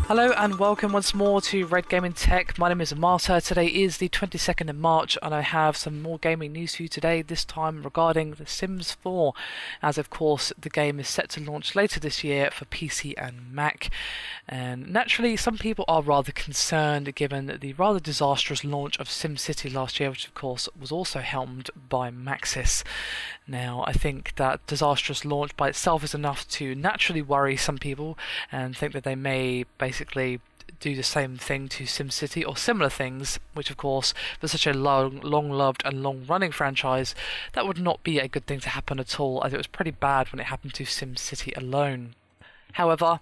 Hello and welcome once more to Red Gaming Tech. My name is Marta. Today is the 22nd of March and I have some more gaming news for you today, this time regarding The Sims 4, as of course the game is set to launch later this year for PC and Mac. And naturally some people are rather concerned given the rather disastrous launch of SimCity last year, which of course was also helmed by Maxis. Now I think that disastrous launch by itself is enough to naturally worry some people and think that they may basically do the same thing to SimCity or similar things, which of course for such a long-loved and long-running franchise that would not be a good thing to happen at all, as it was pretty bad when it happened to SimCity alone. However,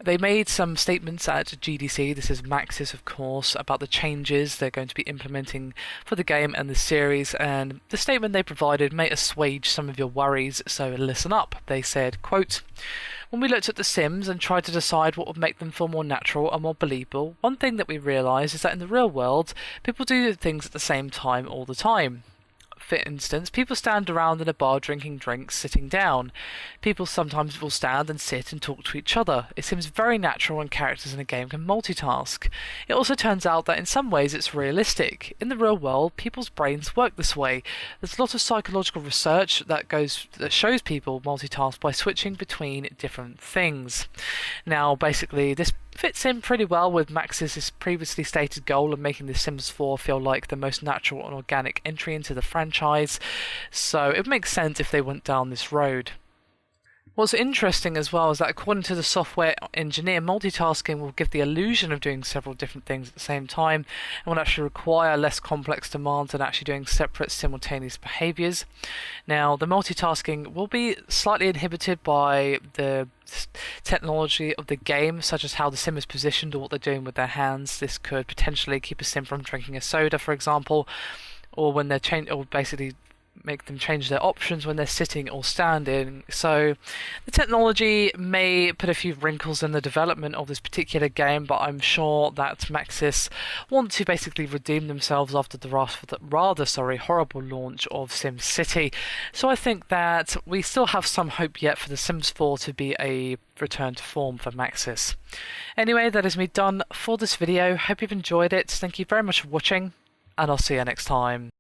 they made some statements at GDC, this is Maxis of course, about the changes they're going to be implementing for the game and the series, and the statement they provided may assuage some of your worries, so listen up. They said, quote, "When we looked at The Sims and tried to decide what would make them feel more natural and more believable, one thing that we realised is that in the real world, people do things at the same time all the time. For instance, people stand around in a bar drinking drinks, sitting down. People sometimes will stand and sit and talk to each other. It seems very natural when characters in a game can multitask. It also turns out that in some ways it's realistic. In the real world, people's brains work this way. There's a lot of psychological research that shows people multitask by switching between different things." Now, basically, this fits in pretty well with Maxis' previously stated goal of making The Sims 4 feel like the most natural and organic entry into the franchise, so it makes sense if they went down this road. What's interesting as well is that according to the software engineer, multitasking will give the illusion of doing several different things at the same time and will actually require less complex demands than actually doing separate simultaneous behaviours. Now, the multitasking will be slightly inhibited by the technology of the game, such as how the sim is positioned or what they're doing with their hands. This could potentially keep a sim from drinking a soda, for example, or when they're or basically make them change their options when they're sitting or standing. So the technology may put a few wrinkles in the development of this particular game, but I'm sure that Maxis want to basically redeem themselves after the rather horrible launch of SimCity. So I think that we still have some hope yet for The Sims 4 to be a return to form for Maxis. Anyway, that is me done for this video. Hope you've enjoyed it. Thank you very much for watching, and I'll see you next time.